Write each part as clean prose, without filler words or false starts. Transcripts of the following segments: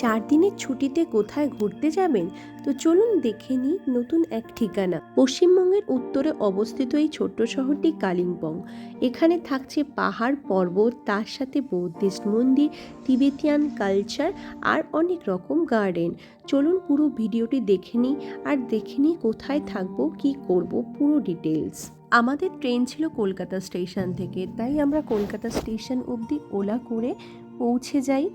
4 দিনের ছুটিতে কোথায় ঘুরতে যাবেন? তো চলুন দেখে নিই নতুন এক ঠিকানা। পশ্চিমবঙ্গের উত্তরে অবস্থিত এই ছোট্ট শহরটি কালিম্পং। এখানে থাকছে পাহাড় পর্বত, তার সাথে বৌদ্ধিস্ট মন্দির, তিবেতিয়ান কালচার আর অনেক রকম গার্ডেন। চলুন পুরো ভিডিওটি দেখে নিই আর দেখে নিই কোথায় থাকবো, কি করব, পুরো ডিটেলস। আমাদের ট্রেন ছিল কলকাতা স্টেশন থেকে, তাই আমরা কলকাতা স্টেশন অবধি ওলা করে পৌঁছে যাই।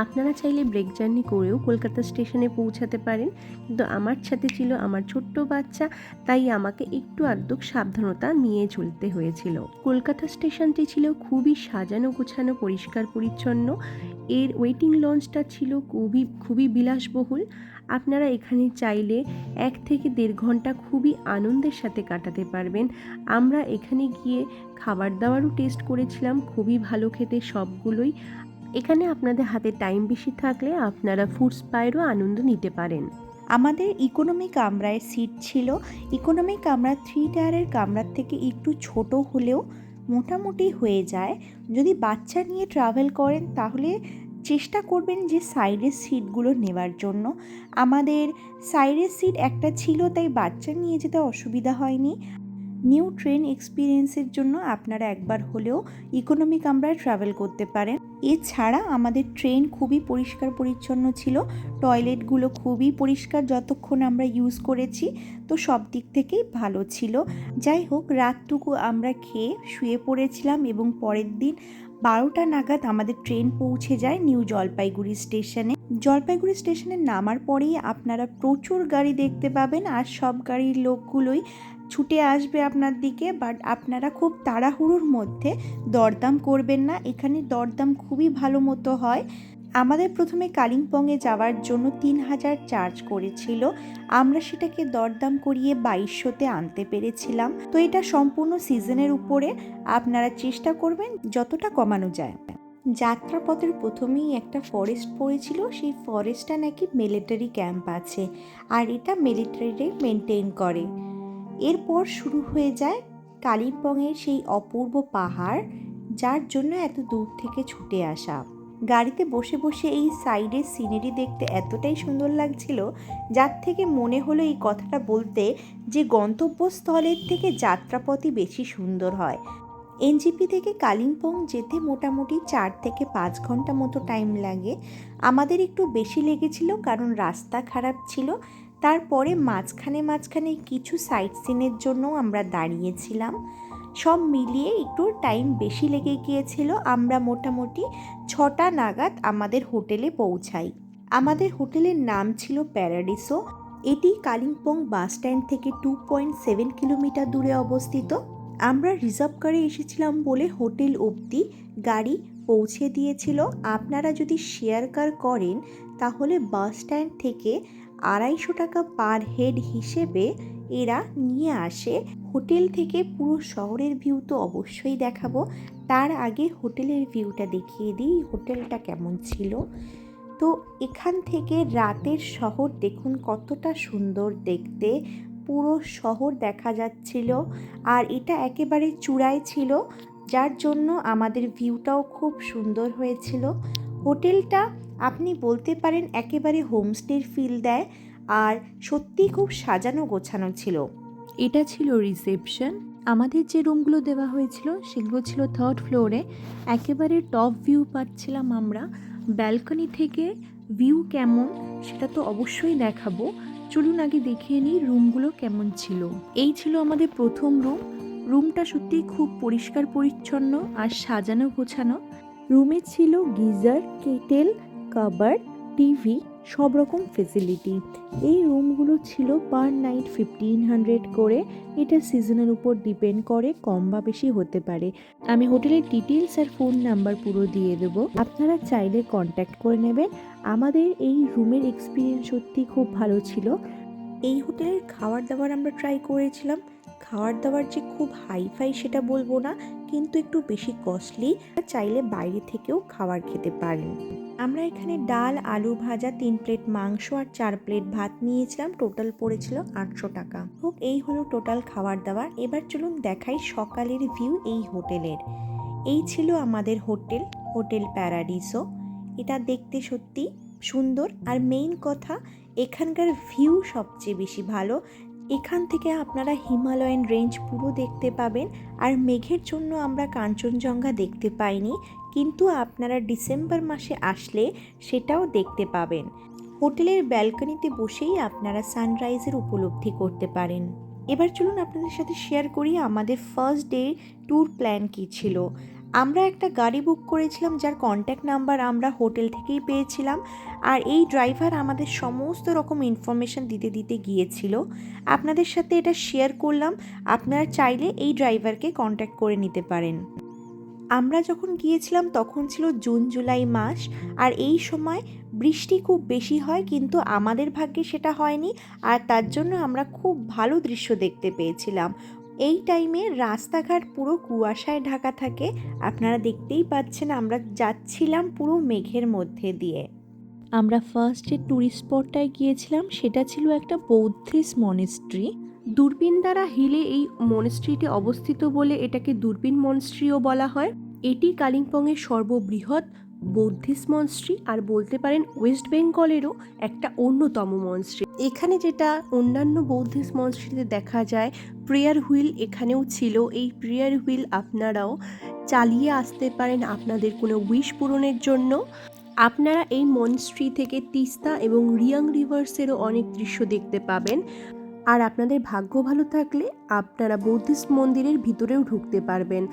আপনারা চাইলে ব্রেক জার্নি করেও কলকাতা স্টেশনে পৌঁছাতে পারেন, কিন্তু আমার সাথে ছিল আমার ছোট্ট বাচ্চা, তাই আমাকে একটু আধটু সাবধানতা নিয়ে চলতে হয়েছিল। কলকাতা স্টেশনটি ছিল খুবই সাজানো গোছানো, পরিষ্কার পরিচ্ছন্ন। এর ওয়েটিং লঞ্চটা ছিল খুবই বিলাসবহুল। আপনারা এখানে চাইলে 1 থেকে 1.5 ঘন্টা খুবই আনন্দের সাথে কাটাতে পারবেন। আমরা এখানে গিয়ে খাবার দাবারও টেস্ট করেছিলাম, খুবই ভালো খেতে সবগুলোই। এখানে আপনাদের হাতে টাইম বেশি থাকলে আপনারা ফুড স্পাইরও আনন্দ নিতে পারেন। আমাদের ইকোনমি কামরায় সিট ছিল। ইকোনমি কামরা 3 টায়ারের কামরার থেকে একটু ছোট হলেও মোটামুটি হয়ে যায়। যদি বাচ্চা নিয়ে ট্রাভেল করেন তাহলে চেষ্টা করবেন যে সাইডের সিটগুলো নেওয়ার জন্য। আমাদের সাইডের সিট একটা ছিল, তাই বাচ্চা নিয়ে যেতে অসুবিধা হয়নি। নিউ ট্রেন এক্সপিরিয়েন্সের জন্য আপনারা একবার হলেও ইকোনমি কামরায় ট্রাভেল করতে পারেন। এছাড়া আমাদের ট্রেন খুবই পরিষ্কার পরিচ্ছন্ন ছিল, টয়লেটগুলো খুবই পরিষ্কার যতক্ষণ আমরা ইউজ করেছি, তো সব দিক থেকেই ভালো ছিল। যাই হোক, রাতটুকু আমরা খেয়ে শুয়ে পড়েছিলাম এবং পরের দিন 12টা নাগাদ আমাদের ট্রেন পৌঁছে যায় নিউ জলপাইগুড়ি স্টেশনে। জলপাইগুড়ি স্টেশনে নামার পরেই আপনারা প্রচুর গাড়ি দেখতে পাবেন, আর সব গাড়ির লোকগুলোই ছুটে আসবে আপনার দিকে। বাট আপনারা খুব তাড়াহুড়োর মধ্যে দরদাম করবেন না, এখানে দরদাম খুবই ভালো মতো হয়। আমাদের প্রথমে কালিম্পংয়ে যাওয়ার জন্য 3000 চার্জ করেছিল, আমরা সেটাকে দরদাম করিয়ে 2200-তে আনতে পেরেছিলাম। তো এটা সম্পূর্ণ সিজনের উপরে, আপনারা চেষ্টা করবেন যতটা কমানো যায়। যাত্রাপথের প্রথমেই একটা ফরেস্ট পড়েছিল, সেই ফরেস্টটা নাকি মিলিটারি ক্যাম্প আছে, আর এটা মিলিটারি মেনটেন করে। এরপর শুরু হয়ে যায় কালিম্পংয়ের সেই অপূর্ব পাহাড়, যার জন্য এত দূর থেকে ছুটে আসা। গাড়িতে বসে বসে এই সাইডের সিনারি দেখতে এতটাই সুন্দর লাগছিল, যার থেকে মনে হলো এই কথাটা বলতে যে গন্তব্যস্থলের থেকে যাত্রাপথই বেশি সুন্দর হয়। এনজিপি থেকে কালিম্পং যেতে মোটামুটি 4 থেকে 5 ঘন্টা মতো টাইম লাগে। আমাদের একটু বেশি লেগেছিল কারণ রাস্তা খারাপ ছিল। তারপরে মাঝখানে কিছু সাইট সিনের জন্য আমরা দাঁড়িয়েছিলাম। সব মিলিয়ে একটু টাইম বেশি লেগে গিয়েছিল। আমরা মোটামুটি 6টা নাগাদ আমাদের হোটেলে পৌঁছাই। আমাদের হোটেলের নাম ছিল প্যারাডিসো। এটি কালিম্পং বাস স্ট্যান্ড থেকে 2.7 কিলোমিটার দূরে অবস্থিত। আমরা রিজার্ভ করে এসেছিলাম বলে হোটেল অবধি গাড়ি পৌঁছে দিয়েছিল। আপনারা যদি শেয়ার কার করেন তাহলে বাস স্ট্যান্ড থেকে 250 টাকা পার হেড হিসেবে এরা নিয়ে আসে। হোটেল থেকে পুরো শহরের ভিউ তো অবশ্যই দেখাবো, তার আগে হোটেলের ভিউটা দেখিয়ে দিই হোটেলটা কেমন ছিল। তো এখান থেকে রাতের শহর দেখুন কতটা সুন্দর দেখতে, পুরো শহর দেখা যাচ্ছিল। আর এটা একেবারে চূড়ায় ছিল, যার জন্য আমাদের ভিউটাও খুব সুন্দর হয়েছিল। হোটেলটা আপনি বলতে পারেন একেবারে হোমস্টের ফিল দেয়, আর সত্যিই খুব সাজানো গোছানো ছিল। এটা ছিল রিসেপশন। আমাদের যে রুমগুলো দেওয়া হয়েছিল সেগুলো ছিল 3rd ফ্লোরে। একেবারে টপ ভিউ পাচ্ছিলাম আমরা। ব্যালকনি থেকে ভিউ কেমন সেটা তো অবশ্যই দেখাবো। চলুন আগে দেখিয়ে নিই রুমগুলো কেমন ছিল। এই ছিল আমাদের প্রথম রুম। রুমটা সত্যিই খুব পরিষ্কার পরিচ্ছন্ন আর সাজানো গোছানো। রুমে ছিল গিজার, কেটেল, কাবার্ড, টিভি, সব রকম ফেসিলিটি। এই রুমগুলো ছিল পার নাইট 1500 করে। এটা সিজনের উপর ডিপেন্ড করে, কম বা বেশি হতে পারে। আমি হোটেলের ডিটেলস আর ফোন নাম্বার পুরো দিয়ে দেবো, আপনারা চাইলে কন্ট্যাক্ট করে নেবেন। আমাদের এই রুমের এক্সপিরিয়েন্স সত্যি খুব ভালো ছিল। এই হোটেলের খাবার দাবার আমরা ট্রাই করেছিলাম। খাবার দাবার যে খুব হাইফাই সেটা বলবো না, কিন্তু একটু বেশি কস্টলি। চাইলে বাইরে থেকেও খাবার খেতে পারেন। আমরা এখানে ডাল, আলু ভাজা, 3 প্লেট মাংস আর 4 প্লেট ভাত নিয়েছিলাম। টোটাল পড়েছিল 800 টাকা। হোক, এই হলো টোটাল খাবার দাবার। এবার চলুন দেখাই সকালের ভিউ এই হোটেলের। এই ছিল আমাদের হোটেল প্যারাডিসো। এটা দেখতে সত্যি সুন্দর। আর মেইন কথা, এখানকার ভিউ সবচেয়ে বেশি ভালো। এখান থেকে আপনারা হিমালয়ান রেঞ্জ পুরো দেখতে পাবেন। আর মেঘের জন্য আমরা কাঞ্চনজঙ্ঘা দেখতে পাইনি, কিন্তু আপনারা ডিসেম্বর মাসে আসলে সেটাও দেখতে পাবেন। হোটেলের ব্যালকনিতে বসেই আপনারা সানরাইজের উপলব্ধি করতে পারেন। এবার চলুন আপনাদের সাথে শেয়ার করি আমাদের ফার্স্ট ডে ট্যুর প্ল্যান কী ছিল। আমরা একটা গাড়ি বুক করেছিলাম, যার কন্ট্যাক্ট নাম্বার আমরা হোটেল থেকেই পেয়েছিলাম। আর এই ড্রাইভার আমাদের সমস্ত রকম ইনফরমেশান দিতে দিতে গিয়েছিল। আপনাদের সাথে এটা শেয়ার করলাম, আপনারা চাইলে এই ড্রাইভারকে কন্ট্যাক্ট করে নিতে পারেন। আমরা যখন গিয়েছিলাম তখন ছিল জুন জুলাই মাস, আর এই সময় বৃষ্টি খুব বেশি হয়, কিন্তু আমাদের ভাগ্যে সেটা হয়নি। আর তার জন্য আমরা খুব ভালো দৃশ্য দেখতে পেয়েছিলাম। এই টাইমে রাস্তাঘাট পুরো কুয়াশায় ঢাকা থাকে। আপনারা দেখতেই পাচ্ছেন আমরা যাচ্ছিলাম পুরো মেঘের মধ্যে দিয়ে। আমরা ফার্স্ট যে ট্যুরিস্ট স্পটটায় গিয়েছিলাম সেটা ছিল একটা বৌদ্ধিস্ট মনেস্ট্রি। দূরবীনদারা হিলে এই মনেস্ট্রিটি অবস্থিত বলে এটাকে দূরবীন মনেস্ট্রিও বলা হয়। এটি কালিম্পংয়ের সর্ববৃহৎ বৌদ্ধিস্ট মনেস্ট্রি, আর বলতে পারেন ওয়েস্ট বেঙ্গলেরও একটা অন্যতম মনেস্ট্রি। এখানে যেটা অন্যান্য বৌদ্ধিস্ট মনেস্ট্রিতে দেখা যায়, প্রেয়ার হুইল এখানেও ছিল। এই প্রেয়ার হুইল আপনারাও চালিয়ে আসতে পারেন আপনাদের কোনো উইশ পূরণের জন্য। আপনারা এই মনেস্ট্রি থেকে তিস্তা এবং রিয়াং রিভার্সেরও অনেক দৃশ্য দেখতে পাবেন। আর আপনাদের ভাগ্য ভালো থাকলে আপনারা বৌদ্ধিস্ট মন্দিরের ভিতরেও ঢুকতে পারবেন।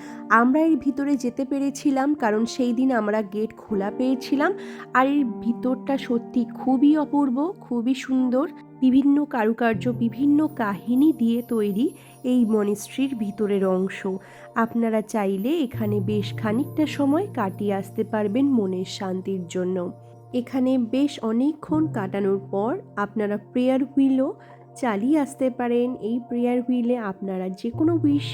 আমরা এর ভিতরে যেতে পেরেছিলাম কারণ সেই দিন আমরা গেট খোলা পেয়েছিলাম। আর এর ভিতরটা সত্যি খুবই অপূর্ব, খুবই সুন্দর। বিভিন্ন কারুকার্য, বিভিন্ন কাহিনী দিয়ে তৈরি এই মনেস্ট্রির ভিতরের অংশ। আপনারা চাইলে এখানে বেশ খানিকটা সময় কাটিয়ে আসতে পারবেন মনের শান্তির জন্য। এখানে বেশ অনেকক্ষণ কাটানোর পর আপনারা প্রেয়ার হুইলও চালিয়ে আসতে পারেন। এই প্রেয়ার হুইলে আপনারা যে কোনো উইশ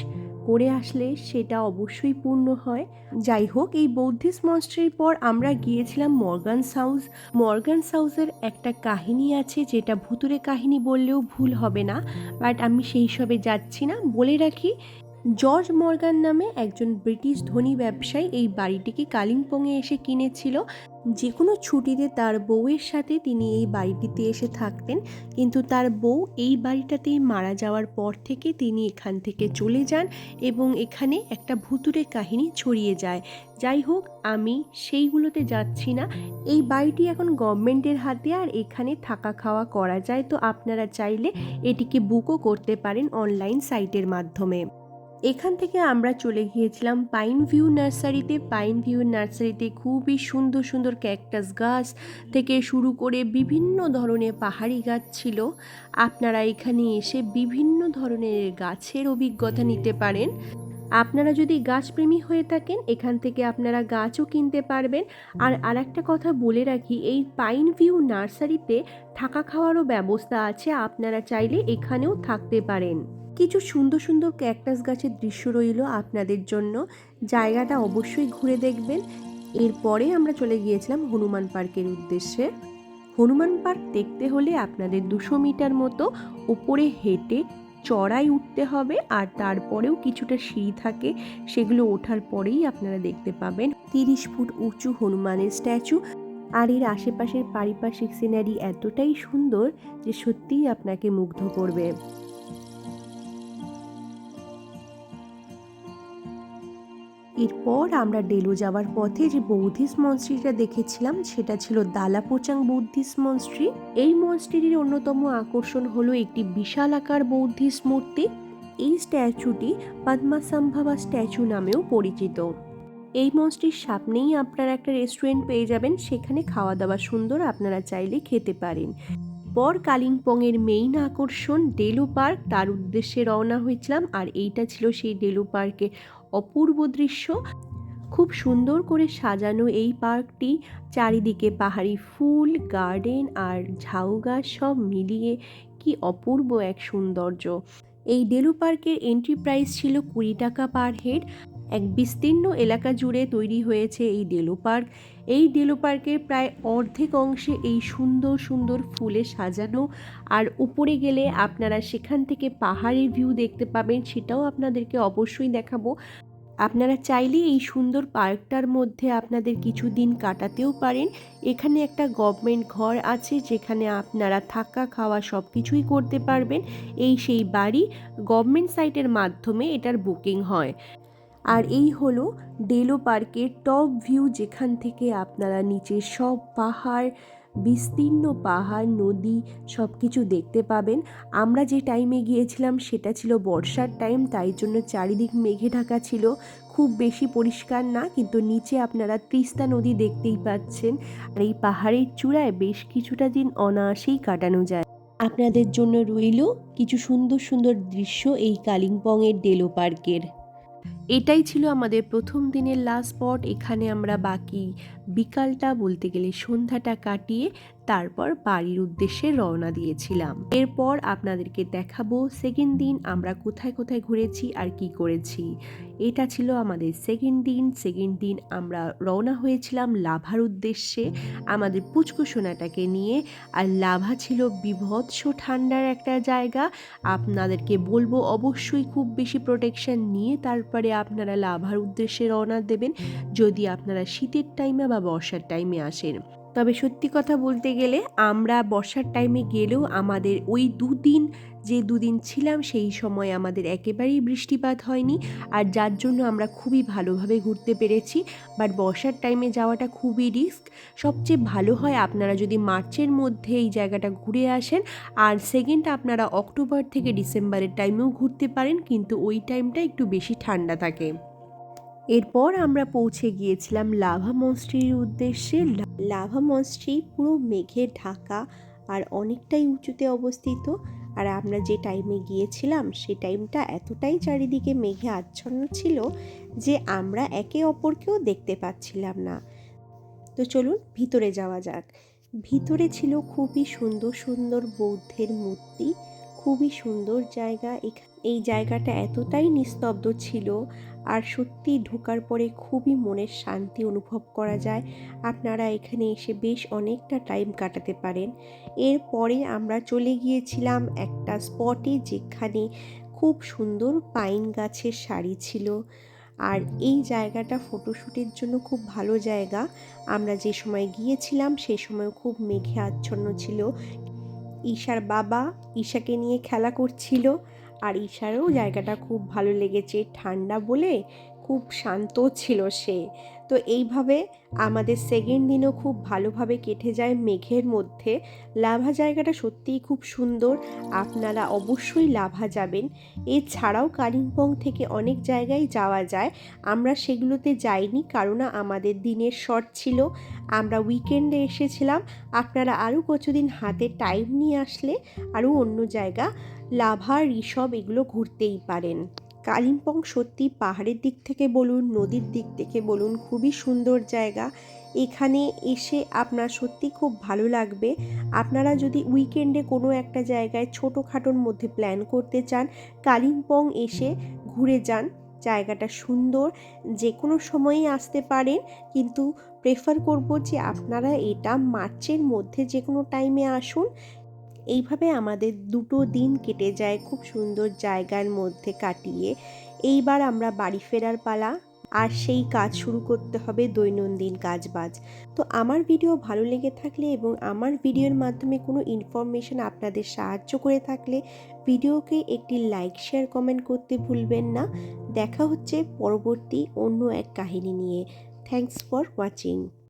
করে আসলে সেটা অবশ্যই পূর্ণ হয়। যাই হোক, এই বৌদ্ধিস্ট মনেস্ট্রির পর আমরা গিয়েছিলাম মর্গানস হাউস। মর্গানস হাউসের একটা কাহিনী আছে, যেটা ভুতুরে কাহিনী বললেও ভুল হবে না, বাট আমি সেই সবে যাচ্ছি না। বলে রাখি, জর্জ মর্গান নামে একজন ব্রিটিশ ধনী ব্যবসায়ী এই বাড়িটিকে কালিম্পংয়ে এসে কিনেছিল। যে কোনো ছুটিতে তার বউয়ের সাথে তিনি এই বাড়িটিতে এসে থাকতেন, কিন্তু তার বউ এই বাড়িটাতেই মারা যাওয়ার পর থেকে তিনি এখান থেকে চলে যান এবং এখানে একটা ভুতুরে কাহিনী ছড়িয়ে যায়। যাই হোক, আমি সেইগুলোতে যাচ্ছি না। এই বাড়িটি এখন গভর্নমেন্টের হাতে, আর এখানে থাকা খাওয়া করা যায়। তো আপনারা চাইলে এটিকে বুকও করতে পারেন অনলাইন সাইটের মাধ্যমে। এখান থেকে আমরা চলে গিয়েছিলাম পাইন ভিউ নার্সারিতে। পাইন ভিউ নার্সারিতে খুবই সুন্দর সুন্দর ক্যাকটাস গাছ থেকে শুরু করে বিভিন্ন ধরনের পাহাড়ি গাছ ছিল। আপনারা এখানে এসে বিভিন্ন ধরনের গাছের অভিজ্ঞতা নিতে পারেন। আপনারা যদি গাছপ্রেমী হয়ে থাকেন, এখান থেকে আপনারা গাছও কিনতে পারবেন। আর আরেকটা কথা বলে রাখি, এই পাইন ভিউ নার্সারিতে থাকা খাওয়ারও ব্যবস্থা আছে। আপনারা চাইলে এখানেও থাকতে পারেন। কিছু সুন্দর সুন্দর ক্যাকটাস গাছের দৃশ্য রইল আপনাদের জন্য। জায়গাটা অবশ্যই ঘুরে দেখবেন। এরপরে আমরা চলে গিয়েছিলাম হনুমান পার্কের উদ্দেশ্যে। হনুমান পার্ক দেখতে হলে আপনাদের 200 মিটার মতো ওপরে হেঁটে চড়াই উঠতে হবে, আর তারপরেও কিছুটা সিঁড়ি থাকে, সেগুলো ওঠার পরেই আপনারা দেখতে পাবেন 30 ফুট উঁচু হনুমানের স্ট্যাচু। আর এর আশেপাশের পারিপার্শ্বিক সিনারি এতটাই সুন্দর যে সত্যিই আপনাকে মুগ্ধ করবে। এরপর আমরা ডেলো যাওয়ার পথে যে বৌদ্ধিস্ট মনেস্ট্রিটা দেখেছিলাম সেটা ছিল দালাপোচাং বৌদ্ধিস্ট মনেস্ট্রি। এই মনেস্ট্রির অন্যতম আকর্ষণ হলো একটি বিশাল আকার বৌদ্ধিস্ট মূর্তি। এই স্ট্যাচুটি পদ্মাসম্ভবা স্ট্যাচু নামেও পরিচিত। এই মনেস্ট্রির সামনেই আপনারা একটা রেস্টুরেন্ট পেয়ে যাবেন, সেখানে খাওয়া দাওয়া সুন্দর, আপনারা চাইলে খেতে পারেন। পর কালিম্পংয়ের মেইন আকর্ষণ ডেলো পার্ক, তার উদ্দেশ্যে রওনা হয়েছিলাম। আর এইটা ছিল সেই ডেলো পার্কের অপূর্ব দৃশ্য। খুব সুন্দর করে সাজানো এই পার্কটি, চারিদিকে পাহাড়ি ফুল, গার্ডেন আর ঝাউ গাছ সব মিলিয়ে কি অপূর্ব এক সৌন্দর্য। এই ডেলো পার্কের এন্ট্রি প্রাইস ছিল 20 টাকা পার হেড। এক বিস্তীর্ণ এলাকা জুড়ে তৈরি হয়েছে এই ডেলো পার্ক। এই ডেলো পার্কের প্রায় অর্ধেক অংশে এই সুন্দর সুন্দর ফুলে সাজানো। আর উপরে গেলে আপনারা সেখান থেকে পাহাড়ের ভিউ দেখতে পাবেন, সেটাও আপনাদেরকে অবশ্যই দেখাবো। আপনারা চাইলে এই সুন্দর পার্কটার মধ্যে আপনাদের কিছু দিন কাটাতেও পারেন। এখানে একটা গভর্নমেন্ট ঘর আছে যেখানে আপনারা থাকা খাওয়া সব কিছুই করতে পারবেন। এই সেই বাড়ি, গভর্নমেন্ট সাইটের মাধ্যমে এটার বুকিং হয়। আর এই হলো ডেলো পার্কের টপ ভিউ, যেখান থেকে আপনারা নিচের সব পাহাড়, বিস্তীর্ণ পাহাড়, নদী সব কিছু দেখতে পাবেন। আমরা যে টাইমে গিয়েছিলাম সেটা ছিল বর্ষার টাইম, তাই জন্য চারিদিক মেঘে ঢাকা ছিল, খুব বেশি পরিষ্কার না, কিন্তু নিচে আপনারা তিস্তা নদী দেখতেই পাচ্ছেন। আর এই পাহাড়ের চূড়ায় বেশ কিছুটা দিন অনায়াসেই কাটানো যায়। আপনাদের জন্য রইল কিছু সুন্দর সুন্দর দৃশ্য এই কালিম্পংয়ের ডেলো পার্কের। এটাই ছিল আমাদের প্রথম দিনের লাস্ট স্পট। এখানে আমরা বাকি বিকালটা, বলতে গেলে সন্ধ্যাটা কাটিয়ে তারপর বাড়ির উদ্দেশ্যে রওনা দিয়েছিলাম। এরপর আপনাদেরকে দেখাবো সেকেন্ড দিন আমরা কোথায় কোথায় ঘুরেছি আর কি করেছি। এটা ছিল আমাদের সেকেন্ড দিন আমরা রওনা হয়েছিলাম লাভার উদ্দেশ্যে আমাদের পুচকু সোনাটাকে নিয়ে। আর লাভা ছিল বীভৎস ঠান্ডার একটা জায়গা। আপনাদেরকে বলবো অবশ্যই খুব বেশি প্রোটেকশন নিয়ে তারপরে আপনারা লাভার উদ্দেশ্যে রওনা দেবেন, যদি আপনারা শীতের টাইমে বা বর্ষার টাইমে আসেন। তবে সত্যি কথা বলতে গেলে আমরা বর্ষার টাইমে গেলেও আমাদের ওই দুদিন ছিলাম সেই সময় আমাদের একেবারেই বৃষ্টিপাত হয়নি, আর যার জন্য আমরা খুবই ভালোভাবে ঘুরতে পেরেছি। বাট বর্ষার টাইমে যাওয়াটা খুবই রিস্ক। সবচেয়ে ভালো হয় আপনারা যদি মার্চের মধ্যে এই জায়গাটা ঘুরে আসেন। আর সেকেন্ড, আপনারা অক্টোবর থেকে ডিসেম্বরের টাইমেও ঘুরতে পারেন, কিন্তু ওই টাইমটা একটু বেশি ঠান্ডা থাকে। এরপর আমরা পৌঁছে গিয়েছিলাম লাভা মনস্ট্রির উদ্দেশ্যে। লাভা মনস্ট্রি পুরো মেঘে ঢাকা আর অনেকটাই উঁচুতে অবস্থিত। আর আমরা যে টাইমে গিয়েছিলাম সেই টাইমটা এতটাই চারিদিকে মেঘে আচ্ছন্ন ছিল যে আমরা একে অপরকেও দেখতে পাচ্ছিলাম না। তো চলুন ভিতরে যাওয়া যাক। ভিতরে ছিল খুবই সুন্দর সুন্দর বৌদ্ধের মূর্তি, খুবই সুন্দর জায়গা। এই জায়গাটা এতটাই নিস্তব্ধ ছিল আর সত্যি ঢোকার পরে খুবই মনের শান্তি অনুভব করা যায়। আপনারা এখানে এসে বেশ অনেকটা টাইম কাটাতে পারেন। এরপরে আমরা চলে গিয়েছিলাম একটা স্পটে যেখানে খুব সুন্দর পাইন গাছের সারি ছিল। আর এই জায়গাটা ফটোশ্যুটের জন্য খুব ভালো জায়গা। আমরা যে সময় গিয়েছিলাম সে সময় খুব মেঘে আচ্ছন্ন ছিল। ঈশার বাবা ঈশাকে নিয়ে খেলা করছিল, আর ঈশারও জায়গাটা খুব ভালো লেগেছে, ঠান্ডা বলে খুব শান্ত ছিল সে। তো এইভাবে আমাদের সেকেন্ড দিনও খুব ভালোভাবে কেটে যায় মেঘের মধ্যে। লাভা জায়গাটা সত্যিই খুব সুন্দর, আপনারা অবশ্যই লাভা যাবেন। এছাড়াও কালিম্পং থেকে অনেক জায়গায় যাওয়া যায়, আমরা সেগুলোতে যাইনি কারণ আমাদের দিনের শর্ট ছিল, আমরা উইকেন্ডে এসেছিলাম। আপনারা আরও কিছুদিন হাতে টাইম নিয়ে আসলে আরও অন্য জায়গা লাভা, ঋষভ এগুলো ঘুরতেই পারেন। কালিম্পং সত্যি পাহাড়ের দিক থেকে বলুন, নদীর দিক থেকে বলুন, খুবই সুন্দর জায়গা। এখানে এসে আপনার সত্যি খুব ভালো লাগবে। আপনারা যদি উইকেন্ডে কোনো একটা জায়গায় ছোটোখাটোর মধ্যে প্ল্যান করতে চান, কালিম্পং এসে ঘুরে যান। জায়গাটা সুন্দর, যে কোনো সময়ই আসতে পারেন, কিন্তু প্রেফার করব যে আপনারা এটা মার্চের মধ্যে যে কোনো টাইমে আসুন। এইভাবে আমাদের 2 দিন কেটে যায় খুব সুন্দর জায়গার মধ্যে কাটিয়ে। এইবার আমরা বাড়ি ফেরার পালা, আর সেই কাজ শুরু করতে হবে দৈনন্দিন কাজবাজ। তো আমার ভিডিও ভালো লেগে থাকলে এবং আমার ভিডিওর মাধ্যমে কোনো ইনফরমেশন আপনাদের সাহায্য করে থাকলে ভিডিওকে একটি লাইক, শেয়ার, কমেন্ট করতে ভুলবেন না। দেখা হচ্ছে পরবর্তী অন্য এক কাহিনী নিয়ে। Thanks for watching.